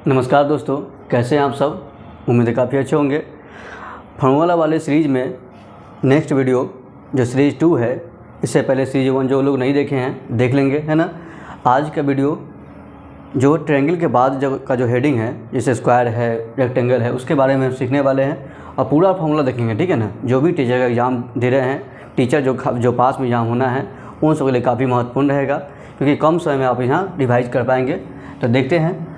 नमस्कार दोस्तों, कैसे हैं आप सब। उम्मीद है काफ़ी अच्छे होंगे। फॉर्मूला वाले सीरीज़ में नेक्स्ट वीडियो जो सीरीज़ 2 है, इससे पहले सीरीज 1 जो लोग नहीं देखे हैं देख लेंगे, है ना। आज का वीडियो जो ट्रायंगल के बाद का जो हेडिंग है, जैसे स्क्वायर है, रेक्टेंगल है, उसके बारे में सीखने वाले हैं और पूरा फॉर्मूला देखेंगे, ठीक है ना। जो भी टीचर का एग्ज़ाम दे रहे हैं, टीचर जो पास में एग्ज़ाम होना है, उन सबके लिए काफ़ी महत्वपूर्ण रहेगा, क्योंकि कम समय में आप यहाँ रिवाइज कर पाएंगे। तो देखते हैं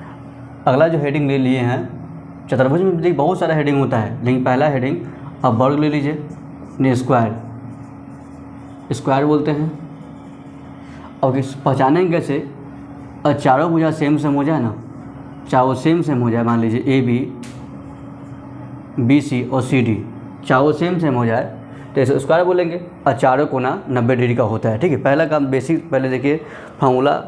अगला जो हेडिंग ले लिए हैं। चतुर्भुज में देखिए बहुत सारा हेडिंग होता है, लेकिन पहला हेडिंग आप वर्ग ले लीजिए, नहीं स्क्वायर बोलते हैं। और पहचानेंगे कैसे, और चारों भुजा सेम हो जाए ना, चारों सेम हो जाए, मान लीजिए ए बी, बी सी और सी डी चारों सेम हो जाए तो इसे स्क्वायर बोलेंगे। और चारों कोना 90 डिग्री का होता है, ठीक है। पहला काम बेसिक, पहले देखिए फार्मूला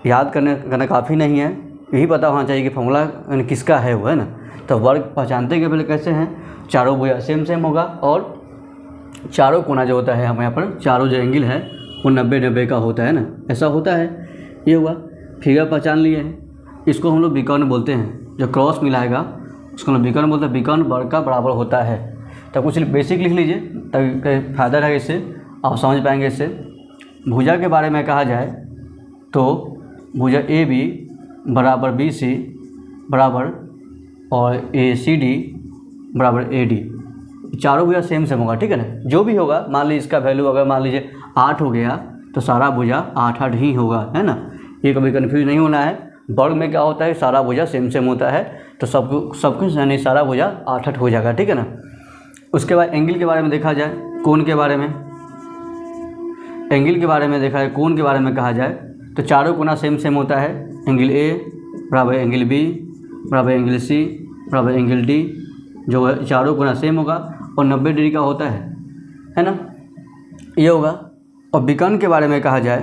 याद करना काफ़ी नहीं है, यही पता होना चाहिए कि फार्मूला किसका है वो, है ना। तो वर्ग पहचानते के पहले कैसे हैं, चारों भुजा सेम होगा और चारों कोना जो होता है, हम यहाँ पर चारों जो एंगल है वो 90 का होता है ना, ऐसा होता है। ये हुआ, फिगर पहचान लिए हैं। इसको हम लोग विकर्ण बोलते हैं, जो क्रॉस मिलाएगा उसको हम लोग विकर्ण बोलते हैं। विकर्ण वर्ग का बराबर होता है। तो कुछ बेसिक लिख लीजिए ताकि फ़ायदा रहेगा, इससे आप समझ पाएंगे। इससे भुजा के बारे में कहा जाए तो भुजा ए बी बराबर बी सी बराबर और ए सी डी बराबर ए डी, चारों भुजा सेम होगा, ठीक है ना। जो भी होगा, मान लीजिए इसका वैल्यू अगर मान लीजिए 8 हो गया तो सारा भुजा 8 ही होगा, है ना। ये कभी कन्फ्यूज नहीं होना है। वर्ग में क्या होता है, सारा भुजा सेम होता है, तो सब कुछ यानी सारा भुजा 8 हो जाएगा, ठीक है ना। उसके बाद एंगल के बारे में देखा जाए, कोण के बारे में, एंगल के बारे में देखा जाए, कोण के बारे में कहा जाए तो चारों कोना सेम होता है। एंगल ए बराबर एंगल बी बराबर एंगल सी बराबर एंगल डी, जो है चारों कोना सेम होगा और 90 डिग्री का होता है ना। ये होगा। और विकर्ण के बारे में कहा जाए,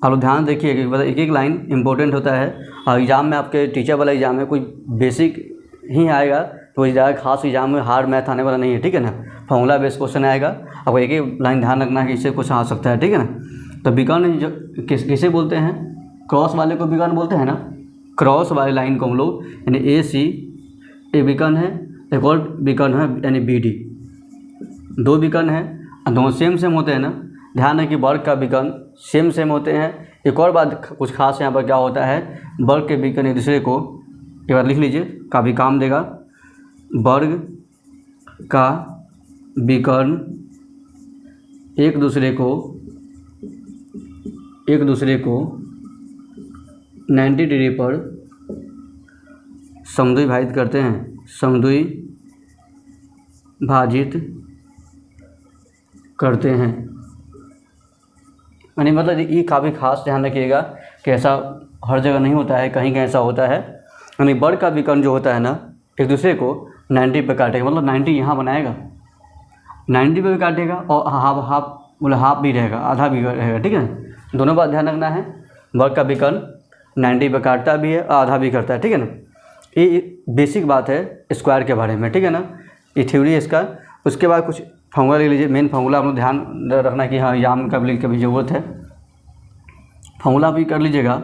आप लोग ध्यान देखिए कि मतलब एक लाइन इंपॉर्टेंट होता है। और एग्ज़ाम में, आपके टीचर वाला एग्ज़ाम में कोई बेसिक ही आएगा, तो ज़्यादा खास एग्ज़ाम में हार्ड मैथ आने वाला नहीं है, ठीक है ना। फॉर्मूला बेस्ड क्वेश्चन आएगा, आपको एक ही लाइन ध्यान रखना है कि इससे कुछ आ सकता है, ठीक है ना। तो विकर्ण जो किसे बोलते हैं, क्रॉस वाले को विकर्ण बोलते हैं ना। क्रॉस वाली लाइन को हम लोग यानी ए सी, ए विकर्ण है, एक और विकर्ण है यानी बी डी, दो विकर्ण हैं, दोनों सेम होते हैं ना। ध्यान है कि वर्ग का विकर्ण सेम होते हैं। एक और बात कुछ खास यहाँ पर क्या होता है, वर्ग के विकर्ण एक दूसरे को, एक बार लिख लीजिए, काफ़ी काम देगा। वर्ग का विकर्ण एक दूसरे को 90 डिग्री पर समद्विभाजित करते हैं, समद्विभाजित करते हैं। यानी मतलब ये काफ़ी खास ध्यान रखिएगा कि ऐसा हर जगह नहीं होता है, कहीं ऐसा होता है। यानी वर्ग का विकर्ण जो होता है ना, एक दूसरे को 90 पे काटेगा, मतलब 90 यहाँ बनाएगा, 90 पे भी काटेगा और हाफ भी रहेगा, आधा भी रहेगा, ठीक है। दोनों बात ध्यान रखना है। वर्ग का विकर्ण 90 पे काटता भी है और आधा भी करता है, ठीक है ना। ये बेसिक बात है स्क्वायर के बारे में, ठीक है ना। ये थ्योरी है इसका। उसके बाद कुछ फार्मूला ले लीजिए। मेन फार्मूला आप लोग ध्यान रखना कि हाँ, एग्जाम का भी कभी ज़रूरत है। फार्मूला भी कर लीजिएगा।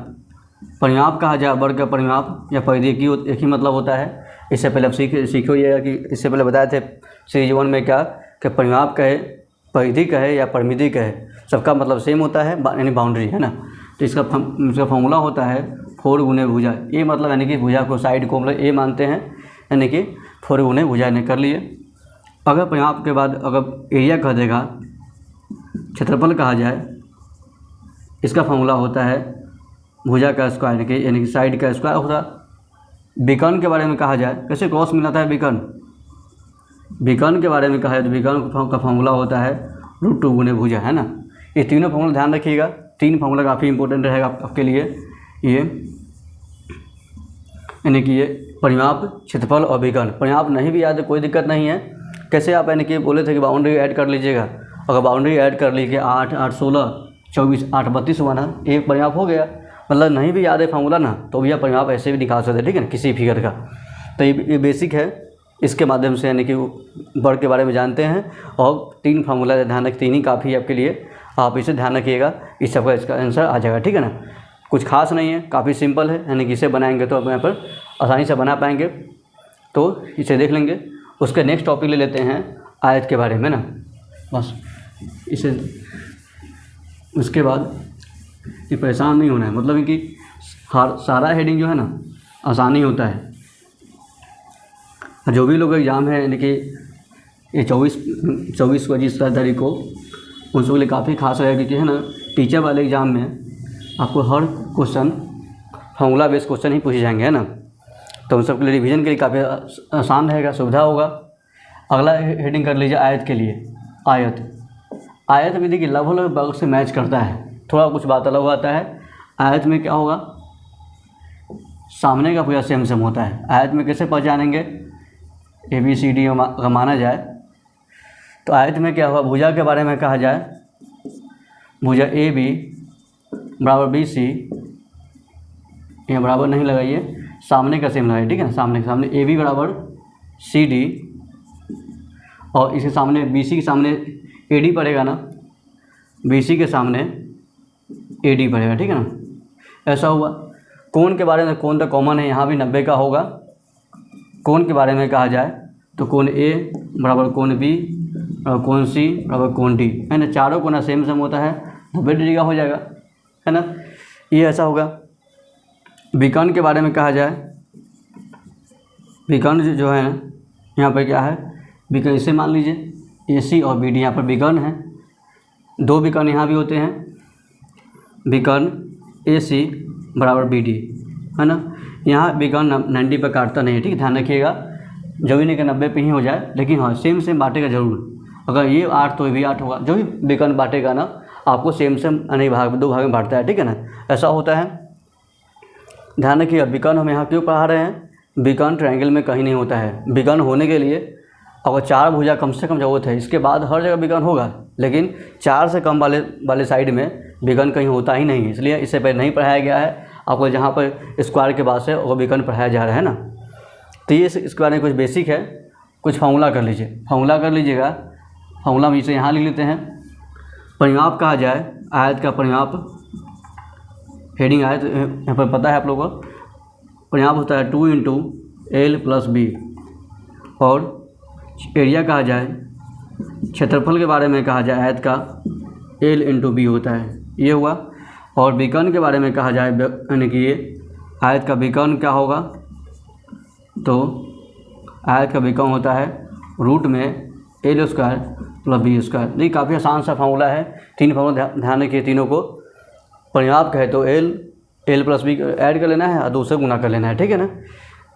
परिमाप कहा जाए, वर्ग का परिमाप या परिधि की एक ही मतलब होता है। इससे पहले आप सीखे होइएगा कि इससे पहले बताए थे सीरीज 1 में क्या, कि परिमाप कहे, परिधि कहे या परिमिति कहे, सबका मतलब सेम होता है, यानी बाउंड्री, है ना। तो इसका फार्मूला होता है 4 गुने भुजा। ये मतलब यानी कि भुजा को, साइड को हम लोग ए मानते हैं, यानी कि 4 गुने भुजा ने कर लिए। अगर परिमाप के बाद अगर एरिया कह देगा, क्षेत्रफल कहा जाए, इसका फार्मूला होता है भुजा का स्क्वायर, यानी कि साइड का स्क्वायर होता। विकर्ण के बारे में कहा जाए, कैसे क्रॉस मिलाता है विकर्ण, विकर्ण के बारे में कहा जाए तो विकर्ण का फार्मूला होता है √2 गुने भुजा, है ना। ये तीनों फार्मूला ध्यान रखिएगा। 3 फार्मूला काफ़ी इंपॉर्टेंट रहेगा आपके लिए। ये यानी कि ये परिमाप, क्षेत्रफल और विकर्ण। परिमाप नहीं भी याद है, कोई दिक्कत नहीं है। कैसे आप यानी कि बोले थे कि बाउंड्री ऐड कर लीजिएगा, अगर बाउंड्री ऐड कर ली कि 8 8 16 24 8 32 हुआ ना, एक परिमाप हो गया। मतलब नहीं भी याद है फार्मूला ना, तो भी आप परिमाप ऐसे भी निकाल सकते हैं, ठीक है ना, किसी फिगर का। तो ये बेसिक है। इसके माध्यम से यानी कि वर्ग के बारे में जानते हैं। और 3 फार्मूला ध्यान रख, 3 ही काफ़ी है आपके लिए। आप इसे ध्यान रखिएगा, इस सबका इसका आंसर आ जाएगा, ठीक है ना। कुछ खास नहीं है, काफ़ी सिंपल है, यानी कि इसे बनाएंगे तो आप यहाँ पर आसानी से बना पाएंगे, तो इसे देख लेंगे। उसके नेक्स्ट टॉपिक ले लेते हैं आयत के बारे में ना, बस इसे उसके बाद ये परेशान नहीं होना है, मतलब कि सारा हेडिंग जो है ना आसानी होता है। जो भी लोग एग्ज़ाम है यानी कि ये 24 को 25 तारीख को, उन सबके लिए काफ़ी खास रहेगा, क्योंकि है ना टीचर वाले एग्ज़ाम में आपको हर क्वेश्चन फॉर्मूला बेस्ड क्वेश्चन ही पूछे जाएंगे, है ना। तो उन सबके लिए रिवीजन के लिए काफ़ी आसान रहेगा, सुविधा होगा। अगला हेडिंग कर लीजिए आयत के लिए। आयत में देखिए लगभग वर्ग से मैच करता है, थोड़ा कुछ बात अलग आता है। आयत में क्या होगा, सामने का पूरा सेम होता है। आयत में कैसे पहचानेंगे, ABCD अगर माना जाए तो आयत में क्या होगा, भुजा के बारे में कहा जाए, भुजा AB बराबर BC, ये बराबर नहीं लगाइए, सामने का सेम लगाइए, ठीक है। सामने AB बराबर CD, और इसके सामने BC के सामने AD पड़ेगा ना, BC के सामने AD पड़ेगा, ठीक है ना। ऐसा हुआ। कोण के बारे में, कोण तो कॉमन है, यहाँ भी 90 का होगा। कोण के बारे में कहा जाए तो कोण A बराबर कोण B और कोण C बराबर कोण D, है ना। चारों कोना सेम होता है, 90 डिग्री का हो जाएगा, है ना। ये ऐसा होगा। विकर्ण के बारे में कहा जाए, विकर्ण जो है यहाँ पर क्या है, विकर्ण इसे मान लीजिए AC और BD, यहाँ पर विकर्ण है। दो विकर्ण यहाँ भी होते हैं, विकर्ण AC बराबर BD, है ना। यहाँ विकर्ण 90 पर काटता नहीं है, ठीक है, ध्यान रखिएगा। जो भी नहीं कि 90 पे ही हो जाए, लेकिन हाँ सेम बांटेगा जरूर। अगर ये 8 तो ये भी 8 होगा। जो भी विकर्ण बांटेगा ना आपको सेम नहीं भाग, 2 भाग में बांटता है, ठीक है ना, ऐसा होता है। ध्यान रखिएगा। विकर्ण हम यहाँ क्यों पढ़ा रहे हैं, विकर्ण ट्रायंगल में कहीं नहीं होता है। विकर्ण होने के लिए अगर 4 भुजा कम से कम जरूरत है, इसके बाद हर जगह विकर्ण होगा, लेकिन 4 से कम वाले साइड में विकर्ण कहीं होता ही नहीं है, इसलिए इससे पहले नहीं पढ़ाया गया है। आपको जहाँ पर स्क्वायर के बाद से वो विकर्ण पढ़ाया जा रहा है ना। तो ये इसके बारे में कुछ बेसिक है। कुछ फॉर्मूला कर लीजिए, फॉर्मूला कर लीजिएगा। फॉर्मूला में इसे यहाँ लिख लेते हैं। परिमाप कहा जाए, आयत का परिमाप, हेडिंग आयत यहाँ पर पता है आप लोगों को। परिमाप होता है 2 × L + B। और एरिया कहा जाए, क्षेत्रफल के बारे में कहा जाए आयत का, L × B होता है, ये हुआ। और विकर्ण के बारे में कहा जाए, यानी कि ये आयत का विकर्ण क्या होगा, तो आयत का विकर्ण होता है रूट में L² + B²। ये काफ़ी आसान सा फार्मूला है। 3 फार्मूला ध्यान रखिए, तीनों को। परिमाप कहे तो L + B ऐड कर लेना है और 2 से गुना कर लेना है, ठीक है ना।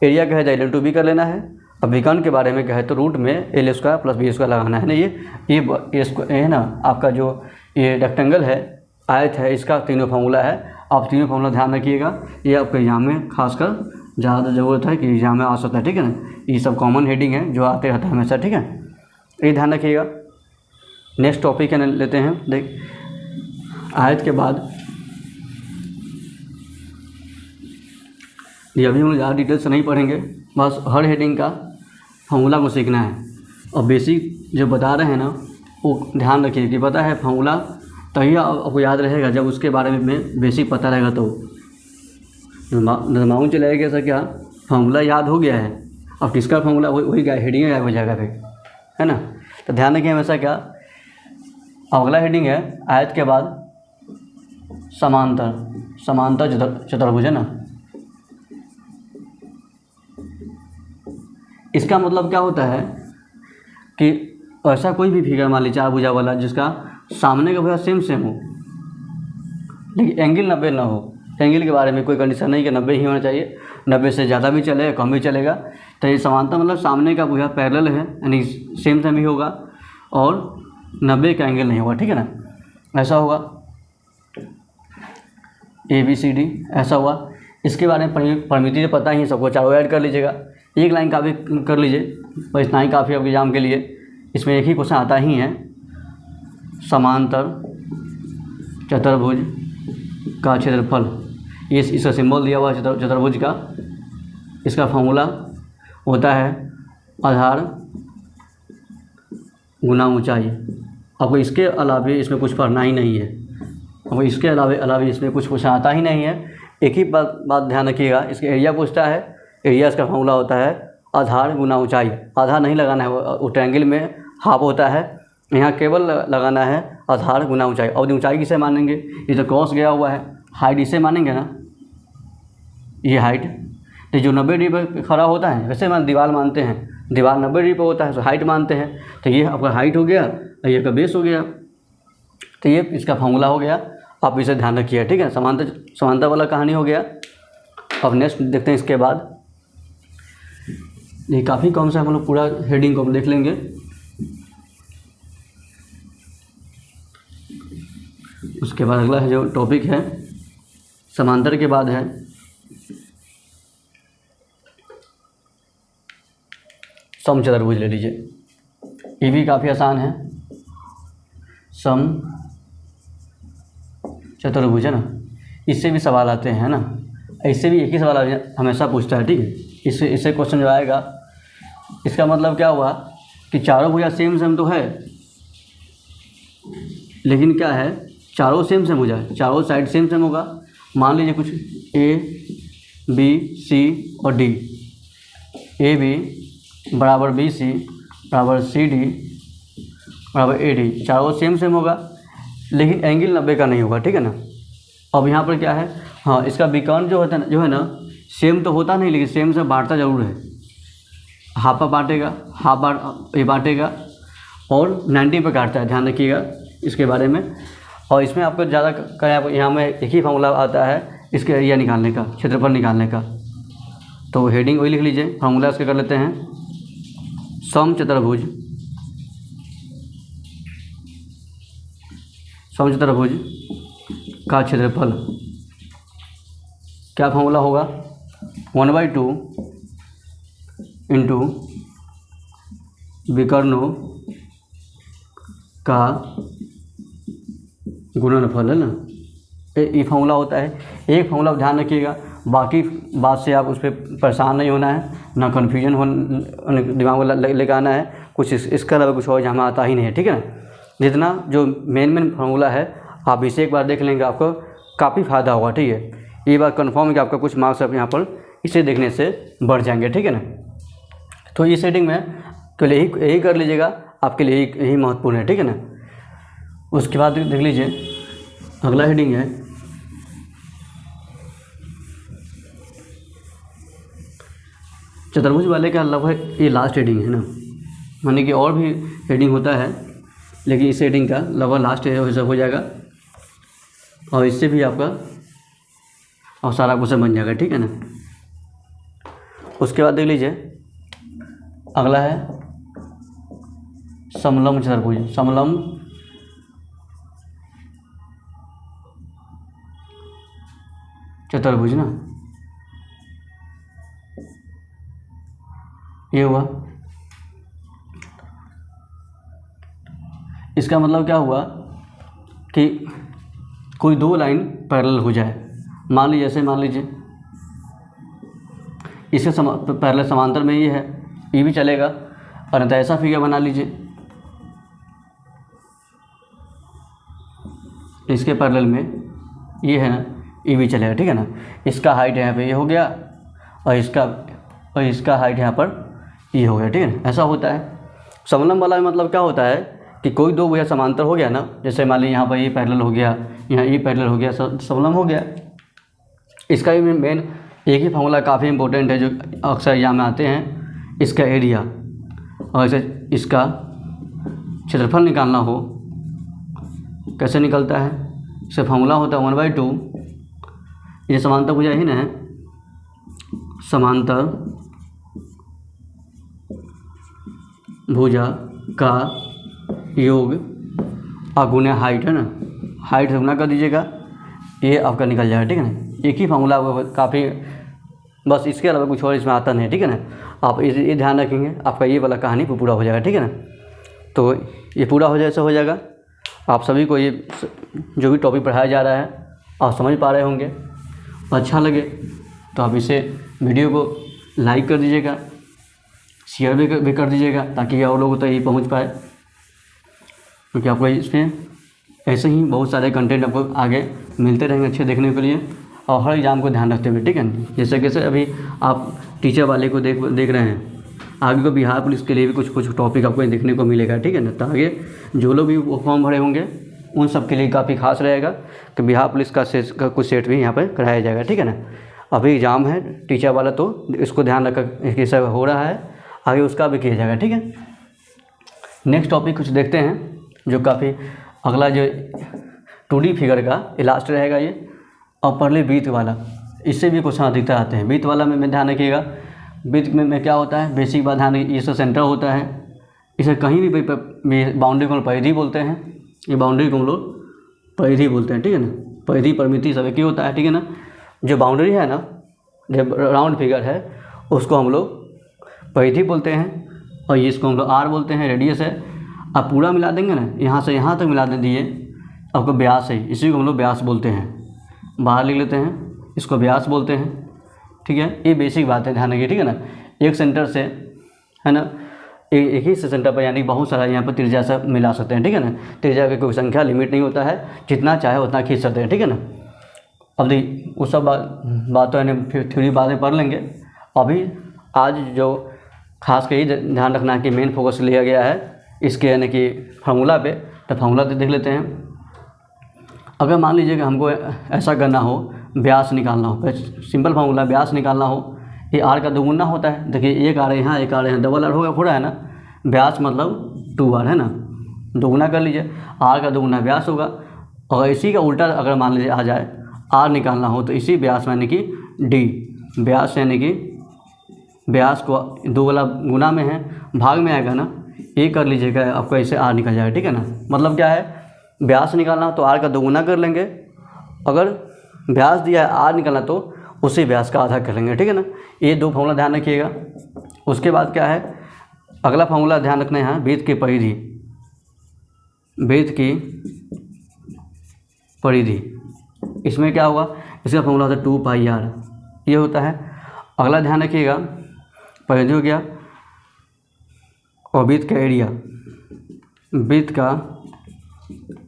एरिया कहे तो L × B कर लेना है। अब विकर्ण के बारे में कहे तो रूट में L² + B² लगाना है ना। ये है ना आपका जो ये रेक्टेंगल है, आयत है, इसका तीनों फार्मूला है। आप तीनों फार्मूला ध्यान रखिएगा, ये आपके एग्जाम में खासकर ज़्यादा ज़रूरत है कि एग्जाम में आ सकता है, ठीक है ना। ये सब कॉमन हेडिंग है जो आते रहता है हमेशा, ठीक है, ये ध्यान रखिएगा। नेक्स्ट टॉपिक है लेते हैं। देख आयत के बाद ये अभी हम ज़्यादा डिटेल से नहीं पढ़ेंगे, बस हर हेडिंग का फार्मूला को सीखना है। और बेसिक जो बता रहे हैं ना वो ध्यान रखिए कि पता है फार्मूला तभी आपको याद रहेगा जब उसके बारे में बेसिक पता रहेगा। तो दिमाग चलाएगा कैसा, क्या फार्मूला याद हो गया है, अब किसका फार्मूला वही हेडिंग गायब हो जाएगा फिर, है ना। तो ध्यान रखिए हमेशा। क्या अगला हेडिंग है आयत के बाद समांतर चतुर्भुज, है ना। इसका मतलब क्या होता है कि ऐसा कोई भी फिगर मान लीजिए 4 भुजा वाला जिसका सामने का भुजा सेम हो, लेकिन एंगल 90 ना हो। एंगल के बारे में कोई कंडीशन नहीं कि 90 ही होना चाहिए, 90 से ज़्यादा भी चलेगा, कम भी चलेगा। तो ये समांतर मतलब सामने का भुजा पैरेलल है, यानी सेम ही होगा और 90 का एंगल नहीं होगा, ठीक है ना। ऐसा होगा ABCD, ऐसा हुआ। इसके बारे में परिमिति पता ही सबको, चारों ऐड कर लीजिएगा। एक लाइन का भी कर लीजिए, और इतना ही काफ़ी आपके एग्जाम के लिए। इसमें एक ही क्वेश्चन आता ही है, समांतर चतुर्भुज का क्षेत्रफल। ये इसका सिंबल दिया हुआ है चतुर्भुज का। इसका फॉर्मूला होता है आधार गुना ऊंचाई। आपको इसके अलावा इसमें कुछ पढ़ना ही नहीं है, अब इसके अलावा इसमें कुछ आता ही नहीं है। एक ही बात ध्यान रखिएगा, इसके एरिया पूछता है, एरिया इसका फॉर्मूला होता है आधार गुना ऊंचाई। आधार नहीं लगाना है, वो ट्रायंगल में हाफ होता है, यहाँ केवल लगाना है आधार गुना ऊंचाई। और ऊंचाई किसे मानेंगे, ये तो क्रॉस गया हुआ है, हाइट इसे मानेंगे ना, ये हाइट। तो जो 90 डिग्री पर खड़ा होता है, वैसे दीवार मानते हैं, दीवार 90 डिग्री पर होता है तो हाइट मानते हैं। तो ये आपका हाइट हो गया और ये का बेस हो गया। तो ये इसका फॉर्मूला हो गया, आप इसे ध्यान रखिए, ठीक है। समांतर वाला कहानी हो गया। अब नेक्स्ट देखते हैं इसके बाद, ये काफ़ी कम से हम लोग पूरा हेडिंग को देख लेंगे। उसके बाद अगला है जो टॉपिक है समांतर के बाद है समचतुर्भुज। ले लीजिए, ये भी काफ़ी आसान है। समचतुर्भुज है ना, इससे भी सवाल आते हैं ना, इससे भी एक ही सवाल हमेशा पूछता है, ठीक है। इससे क्वेश्चन जो आएगा, इसका मतलब क्या हुआ कि चारों भुजा सेम तो है, लेकिन क्या है, चारों सेम भुजा है, चारों साइड सेम होगा। मान लीजिए कुछ ए बी सी और डी, ए बी बराबर बी सी बराबर सी डी बराबर ए डी, चारों सेम होगा, लेकिन एंगल 90 का नहीं होगा, ठीक है ना। अब यहाँ पर क्या है, हाँ, इसका विकर्ण जो है ना सेम तो होता नहीं, लेकिन सेम से बांटता ज़रूर है। हाफ पर बांटेगा, ये बांटेगा और 90 पे काटता है, ध्यान रखिएगा इसके बारे में। और इसमें आपको ज़्यादा करें, यहाँ में एक ही फॉर्मूला आता है इसके एरिया निकालने का, क्षेत्रफल निकालने का। तो हेडिंग वही लिख लीजिए, फॉर्मूला इसके कर लेते हैं, समचतुर्भुज का क्षेत्रफल। क्या फॉर्मूला होगा, 1/2 इंटू विकर्णों का गुणनफल, है ना। ये फॉर्मूला होता है। एक फॉर्मूला ध्यान रखिएगा, बाकी बात से आप उस पर परेशान नहीं होना है, ना कन्फ्यूजन हो दिमाग में लेकर आना है। कुछ इसका अलावा कुछ और जहाँ आता ही नहीं है, ठीक है ना। जितना जो मेन फार्मूला है आप इसे एक बार देख लेंगे, आपको काफ़ी फ़ायदा होगा, ठीक है। ये बात कन्फर्म है कि आपका कुछ मार्क्स आप यहाँ पर इसे देखने से बढ़ जाएंगे, ठीक है ना। तो इस सेटिंग में के लिए यही कर लीजिएगा, आपके लिए यही महत्वपूर्ण है, ठीक है ना। उसके बाद देख लीजिए अगला हेडिंग है चतुर्भुज वाले का लगभग ये लास्ट हेडिंग है ना, माने कि और भी हेडिंग होता है, लेकिन इस हेडिंग का लगभग लास्ट हो जाएगा और इससे भी आपका और सारा क्वेश्चन बन जाएगा, ठीक है ना। उसके बाद देख लीजिए अगला है समलंब चतुर्भुज। समलंब चतुर्भुज ना, ये हुआ। इसका मतलब क्या हुआ कि कोई दो लाइन पैरेलल हो जाए। मान लीजिए इसके पैरेलल समांतर में ये है, ये भी चलेगा, परंतु ऐसा फिगर बना लीजिए, इसके पैरेलल में ये है ना, ये भी चलेगा, ठीक है ना। इसका हाइट यहाँ पे ये हो गया और इसका हाइट यहाँ पर ये हो गया, ठीक है ना। ऐसा होता है समलंब वाला में। मतलब क्या होता है कि कोई दो भुजा समांतर हो गया ना, जैसे मान लीजिए यहाँ पर ये पैरेलल हो गया, यहाँ ये पैरेलल हो गया, समलंब हो गया। इसका भी मेन एक ही फॉर्मूला काफ़ी इंपॉर्टेंट है जो अक्सर एग्जाम में आते हैं, इसका एरिया और ऐसे इसका क्षेत्रफल निकालना हो, कैसे निकलता है, इसका फॉर्मूला होता है 1/2, ये समांतर भुजा ही ना है, समांतर भुजा का योग अगुना हाइट, है ना। हाइट से गुना कर दीजिएगा, ये आपका निकल जाएगा, ठीक है ना। एक ही फॉर्मूला काफ़ी, बस इसके अलावा कुछ और इसमें आता नहीं, ठीक है ना। आप ये ध्यान रखेंगे, आपका ये वाला कहानी पूरा हो जाएगा, ठीक है ना। तो ये पूरा हो जाए ऐसा हो जाएगा। आप सभी को ये जो भी टॉपिक पढ़ाया जा रहा है आप समझ पा रहे होंगे। अच्छा लगे तो आप इसे वीडियो को लाइक कर दीजिएगा, शेयर भी कर दीजिएगा, ताकि और लोगों तक ये पहुंच पाए, क्योंकि आपको इसमें ऐसे ही बहुत सारे कंटेंट आपको आगे मिलते रहेंगे अच्छे देखने के लिए, और हर एग्ज़ाम को ध्यान रखते हुए, ठीक है। जैसे कैसे अभी आप टीचर वाले को देख रहे हैं, आगे को बिहार पुलिस के लिए भी कुछ टॉपिक आपको देखने को मिलेगा, ठीक है ना। तो आगे जो लोग भी वो फॉर्म भरे होंगे उन सब के लिए काफ़ी खास रहेगा कि बिहार पुलिस का कुछ सेट भी यहाँ पर कराया जाएगा, ठीक है ना। अभी एग्ज़ाम है टीचर वाला, तो इसको ध्यान रखकर कैसा हो रहा है, आगे उसका भी किया जाएगा, ठीक है। नेक्स्ट टॉपिक कुछ देखते हैं जो काफ़ी अगला जो 2D फिगर का लास्ट रहेगा ये, और पहले बीत वाला, इससे भी क्वेश्चन अधिकतर आते हैं। बीत वाला में ध्यान रखिएगा, बीत में क्या होता है, बेसिक बात ध्यान रखिए, इससे सेंटर होता है, इसे कहीं भी बाउंड्री को हम परिधि बोलते हैं, ये बाउंड्री को हम लोग परिधि बोलते हैं, ठीक है ना। परिधि परिमिति सब एक ही होता है, ठीक है ना। जो बाउंड्री है ना, जो राउंड फिगर है उसको हम लोग परिधि बोलते हैं, और ये इसको हम लोग आर बोलते हैं, रेडियस है। आप पूरा मिला देंगे ना, यहाँ से यहाँ तक मिला दिए आपको व्यास है, इसी को हम लोग व्यास बोलते हैं। बाहर लिख लेते हैं, इसको व्यास बोलते हैं, ठीक है। ये बेसिक बात है, ध्यान रखिए, ठीक है ना। एक सेंटर से है ना, एक ही सेंटर पर यानी बहुत सारा यहाँ पर त्रिज्या से मिला सकते हैं, ठीक है ना। त्रिज्या की कोई संख्या लिमिट नहीं होता है, जितना चाहे उतना खींच सकते हैं, ठीक है ना। अब वो सब बात तो यानी फिर थ्योरी बातें पढ़ लेंगे। अभी आज जो खास कर ये ध्यान रखना है कि मेन फोकस लिया गया है इसके यानी कि फार्मूला पे, तो फार्मूला देख लेते हैं। अगर मान लीजिए कि हमको ऐसा करना हो, व्यास निकालना हो, सिंपल फार्मूला, व्यास निकालना हो, ये आर का दोगुना होता है। देखिए एक आर यहाँ, एक आर यहाँ, डबल आर हो रहा है ना, व्यास मतलब 2r है ना, दोगुना कर लीजिए, आर का दोगुना व्यास होगा। और इसी का उल्टा अगर मान लीजिए आ जाए, आर निकालना हो तो इसी व्यास यानी कि डी, व्यास यानी कि व्यास को 2 वाला गुना में है, भाग में आएगा ना, ये कर लीजिएगा, आपको ऐसे आर निकल जाएगा, ठीक है ना। मतलब क्या है, व्यास निकालना हो तो आर का दोगुना कर लेंगे, अगर व्यास दिया है आर निकालना तो उसी व्यास का आधा कर लेंगे, ठीक है ना। ये 2 फार्मूला ध्यान रखिएगा। उसके बाद क्या है, अगला फार्मूला ध्यान रखना है, वृत्त की परिधि, वृत्त की परिधि, इसमें क्या होगा, इसका फार्मूला होता है 2πr, ये होता है। अगला ध्यान रखिएगा, परिधि हो गया, और वृत्त का एरिया, वृत्त का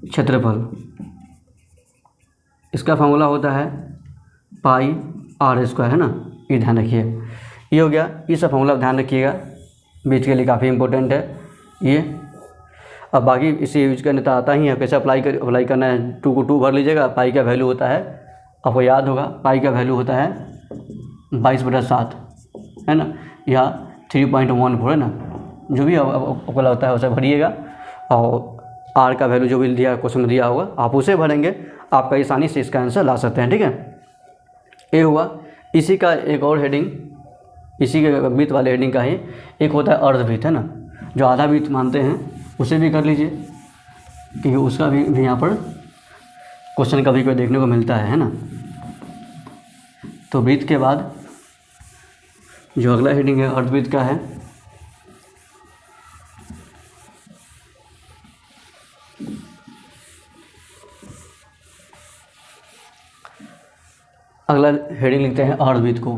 क्षेत्रफल, इसका फार्मूला होता है πr², है ना, ये ध्यान रखिए। ये हो गया, ये सब फार्मूला ध्यान रखिएगा, वृत्त के लिए काफ़ी इंपॉर्टेंट है ये। अब बाकी इसे यूज करने तो आता ही है, कैसे अप्लाई करना है। 2 को 2 भर लीजिएगा, पाई का वैल्यू होता है, आपको याद होगा, पाई का वैल्यू होता है 22/7, है ना, या 3.14 है ना, जो भी आपको लगता है उसे भरिएगा। और आर का वैल्यू जो भी दिया क्वेश्चन में दिया होगा आप उसे भरेंगे, आपका आसानी से इसका आंसर ला सकते हैं, ठीक है। ये हुआ। इसी का एक और हेडिंग, इसी के वृत्त वाले हेडिंग का ही एक होता है अर्धवृत्त, है ना, जो आधा वृत्त मानते हैं, उसे भी कर लीजिए, क्योंकि उसका भी यहाँ पर क्वेश्चन कभी कोई देखने को मिलता है ना। तो वृत्त के बाद जो अगला हेडिंग है अर्धवृत्त का है। अगला हेडिंग लिखते हैं अर्धवृत्त को।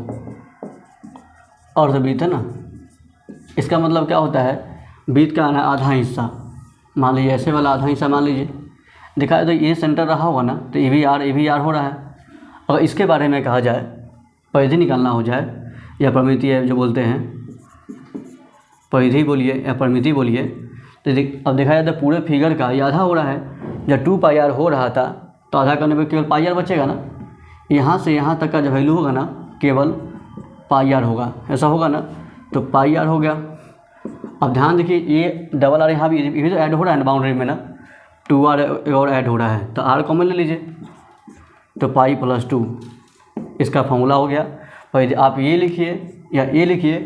अर्धवृत्त है ना, इसका मतलब क्या होता है, वृत्त का आधा हिस्सा, मान लीजिए ऐसे वाला आधा हिस्सा मान लीजिए, दिखाया तो ये सेंटर रहा होगा ना, तो ये भी आर हो रहा है। अगर इसके बारे में कहा जाए, परिधि निकालना हो जाए, या परिमिति है जो बोलते हैं, परिधि बोलिए या परिमिति बोलिए, तो अब देखा जाए तो पूरे फिगर का ये आधा हो रहा है। जब 2πr हो रहा था तो आधा करने पर केवल πr बचेगा ना, यहाँ से यहाँ तक का जो वैल्यू होगा ना केवल πr होगा, ऐसा होगा ना, तो πr हो गया। अब ध्यान देखिए, ये डबल आर यहाँ भी तो ऐड हो रहा है ना बाउंड्री में ना, 2r और ऐड हो रहा है, तो r कॉमन ले लीजिए, तो π+2 इसका फॉर्मूला हो गया। पर आप ये लिखिए या ये लिखिए,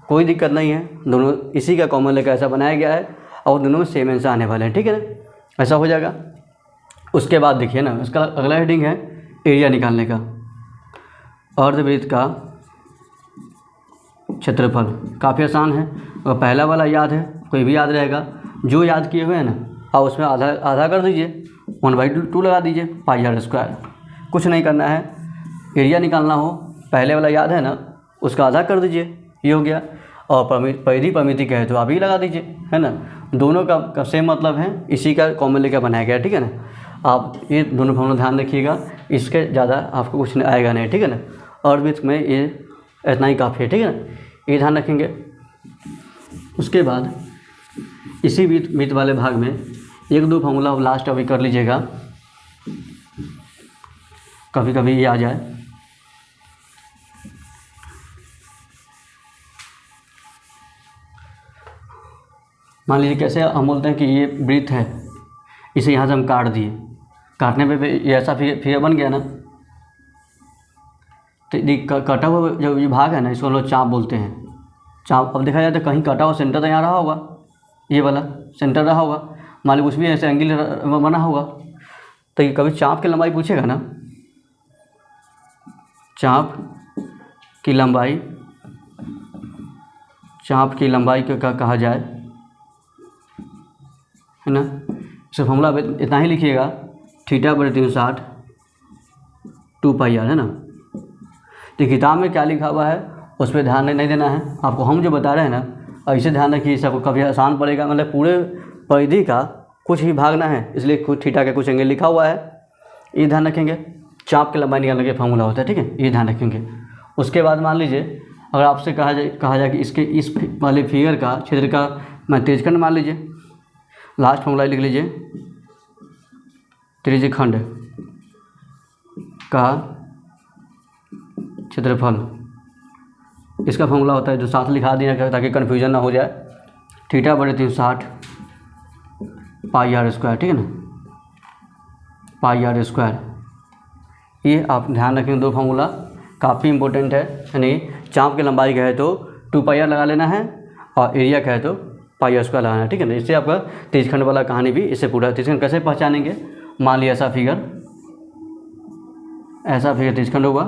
कोई दिक्कत नहीं है, दोनों इसी का कॉमन लेकर ऐसा बनाया गया है, और दोनों में सेम आंसर आने वाले हैं, ठीक है ना, ऐसा हो जाएगा। उसके बाद देखिए ना, इसका अगला हेडिंग है एरिया निकालने का। अर्धवृत्त का क्षेत्रफल काफ़ी आसान है, और पहला वाला याद है, कोई भी याद रहेगा, जो याद किए हुए हैं ना, और उसमें आधा कर दीजिए, 1/2 लगा दीजिए, πr²। कुछ नहीं करना है, एरिया निकालना हो, पहले वाला याद है ना, उसका आधा कर दीजिए, ये हो गया। और परिधि परिमिति कहे तो आप ही लगा दीजिए, है ना, दोनों का सेम मतलब है, इसी का कॉमन लेकर बनाया गया, ठीक है ना। आप ये दोनों फार्मूला ध्यान रखिएगा, इसके ज़्यादा आपको कुछ आएगा नहीं, ठीक है ना। और भी में ये इतना ही काफ़ी है, ठीक है ना, ये ध्यान रखेंगे। उसके बाद इसी बीत वाले भाग में 1-2 फार्मूला लास्ट अभी कर लीजिएगा, कभी कभी ये आ जाए। मान लीजिए कैसे हम बोलते हैं कि ये वृत्त है, इसे यहाँ से हम काट दिए, काटने पे ये ऐसा फिगर बन गया ना। तो कटा हुआ जो ये भाग है ना, इसको हम लोग चाप बोलते हैं, चाप। अब देखा जाए तो कहीं कटा हुआ सेंटर तो यहाँ रहा होगा, ये वाला सेंटर रहा होगा, मान लीजिए उसमें ऐसे एंगल बना होगा। तो ये कभी चाप की लंबाई पूछेगा ना, चाप की लंबाई को क्या कहा जाए, है ना। इसका फॉर्मूला इतना ही लिखिएगा, θ/360 2πr, है ना। तो किताब में क्या लिखा हुआ है उस पर ध्यान नहीं देना है आपको, हम जो बता रहे हैं ना ऐसे ध्यान रखिए, सबको कभी आसान पड़ेगा। मतलब पूरे परिधि का कुछ ही भागना है, इसलिए कुछ थीटा का कुछ एंगल लिखा हुआ है, ये ध्यान रखेंगे। चाप की लंबाई निकालने का फार्मूला होता है, ठीक है, ये ध्यान रखेंगे। उसके बाद मान लीजिए अगर आपसे कहा जाए कि इसके इस वाले फिगर का क्षेत्र का मैं तेजखंड मान लीजिए, लास्ट फार्मूला लिख लीजिए, त्रिज्यखंड का क्षेत्रफल। इसका फार्मूला होता है जो साथ लिखा दिया ताकि कन्फ्यूजन ना हो जाए, θ/360 πr², ठीक है ना, πr²। ये आप ध्यान रखें, 2 फार्मूला काफ़ी इंपॉर्टेंट है। यानी चाप की लंबाई कहे तो 2πr लगा लेना है, और एरिया कहे तो πr² लगाना है, ठीक है ना। इससे आपका तेजखंड वाला कहानी भी इससे पूरा। तेजखंड कैसे पहचानेंगे, मान लिया ऐसा फिगर तेजखंड होगा,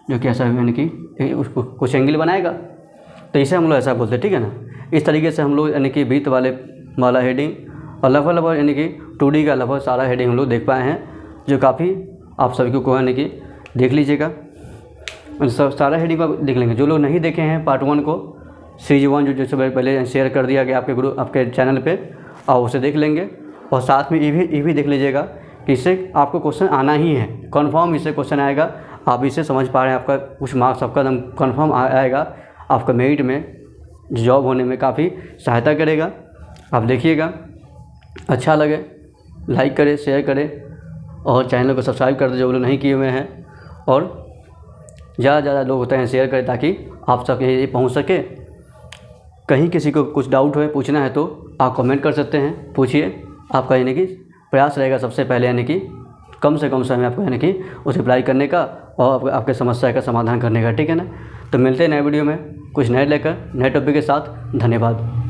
जो कि ऐसा यानी कि उसको कुछ एंगल बनाएगा, तो इसे हम लोग ऐसा बोलते हैं, ठीक है ना। इस तरीके से हम लोग यानी कि वृत्त वाला हेडिंग और लगभग यानी कि 2D का लगभग सारा हेडिंग हम लोग देख पाए हैं, जो काफ़ी आप सभी को यानी कि देख लीजिएगा। सारा हेडिंग को देख लेंगे। जो लोग नहीं देखे हैं पार्ट 1 को, सीरीज 1 जो पहले शेयर कर दिया गया आपके ग्रुप, आपके चैनल पे, और उसे देख लेंगे। और साथ में ये भी देख लीजिएगा कि इससे आपको क्वेश्चन आना ही है, कन्फर्म इससे क्वेश्चन आएगा। आप इसे समझ पा रहे हैं, आपका कुछ मार्क्स आपका एकदम कन्फर्म आएगा, आपका मेरिट में जॉब होने में काफ़ी सहायता करेगा। आप देखिएगा, अच्छा लगे लाइक करें, शेयर करें, और चैनल को सब्सक्राइब कर दे जो लोग नहीं किए हुए हैं, और ज़्यादा से ज़्यादा लोग होते हैं शेयर करें ताकि आप सब ये पहुंच सके। कहीं किसी को कुछ डाउट हो पूछना है तो आप कमेंट कर सकते हैं, पूछिए। आपका यानी कि प्रयास रहेगा सबसे पहले यानी कि कम से कम समय आपको यानी कि उसे रिप्लाई करने का और आपके समस्या का समाधान करने का, ठीक है ना। तो मिलते हैं नए वीडियो में कुछ नए लेकर नए टॉपिक के साथ। धन्यवाद।